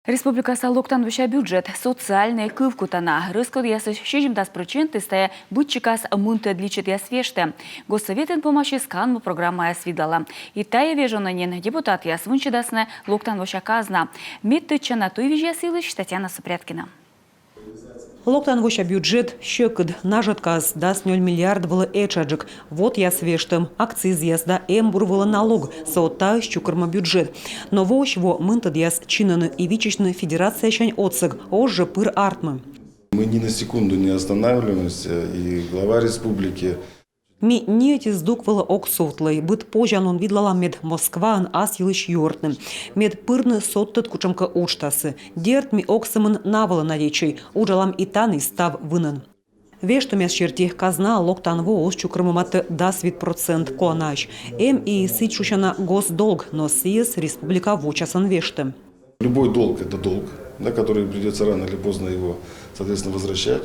Республика Салоктан веща бюджет социальный кывкутана. Рыскод ясыш 60% стая бутчикас мунты дличит ясвеште. Госсоветен помощи сканму программа ясвидала. И тая вежонанин депутат ясвунчидасне Локтан веща казна. Митты чанатуй вежьясилыш Татьяна Супряткина. Локтан воща бюджет щекыд нажатказ дас 0 миллиард было эчаджик. Вот я свештым. Акциз ясда эмбурвала налог. Соотта щукарма бюджет. Но вощ во мынтад яс чинаны и вичечны федерация щань отсыг. Ожжа пыр артмы. Мы ни на секунду не останавливаемся. И глава республики... Ми нети сдуквала оксотлай, быт пожан он видлала мед Москван ас елыш юртны. Мед пырны соттат кучамка учтасы. Дерт ми оксамын навала наречей, уджалам и таны став вынын. Вешту мяс черти казна Локтан воос чукрымыматы дас вид процент коанаш. И сычушана госдолг, но сиес республика вочасан вешты. Любой долг – это долг, да, который придется рано или поздно его, соответственно, возвращать.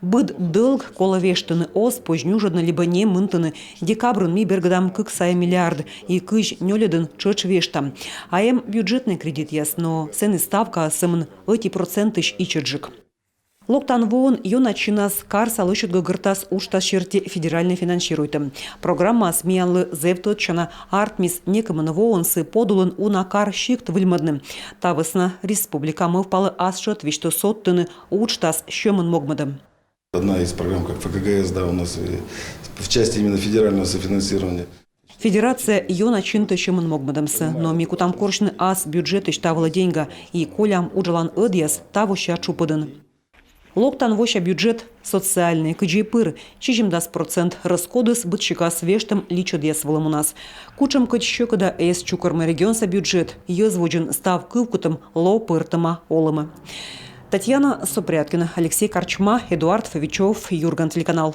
Быд долг кола вештыны ос пожнюжадны либо не мынтыны. Декабрын ми бергадам кыксая миллиард и кыш нёледын чыч вештам. Бюджетный кредит ясно, сен и ставка сымын эти процентыш ичеджик. Локтан воон йона чинас кар салышут гагыртас уштас черти федеральный финансируйтым. Программа смеянлы зевтот чана артмис некомын воонсы подулын уна кар щикт выльмадным. Тавысна республика мы впалы асшот вишто соттыны уштас щемын могмадым. Одна из программ, как ФКГС, да, у нас в части именно федерального софинансирования. Федерация йона чинта щемын могмадымсы, но микутам коршны ас бюджетыш тавыла деньга и колям уджалан ыдьяс тавуща чупыдын. Локтан воща бюджет социальный, кыджипыр, 60% расходы с бытчика свештым личат ясвалым у нас. Кучам кыч щекада эс чукармы регионса бюджет, ёзводжен став кывкутым лоу-пыртыма олымы. Татьяна Супряткина, Алексей Корчма, Эдуард Фовичев, Юрган, телеканал.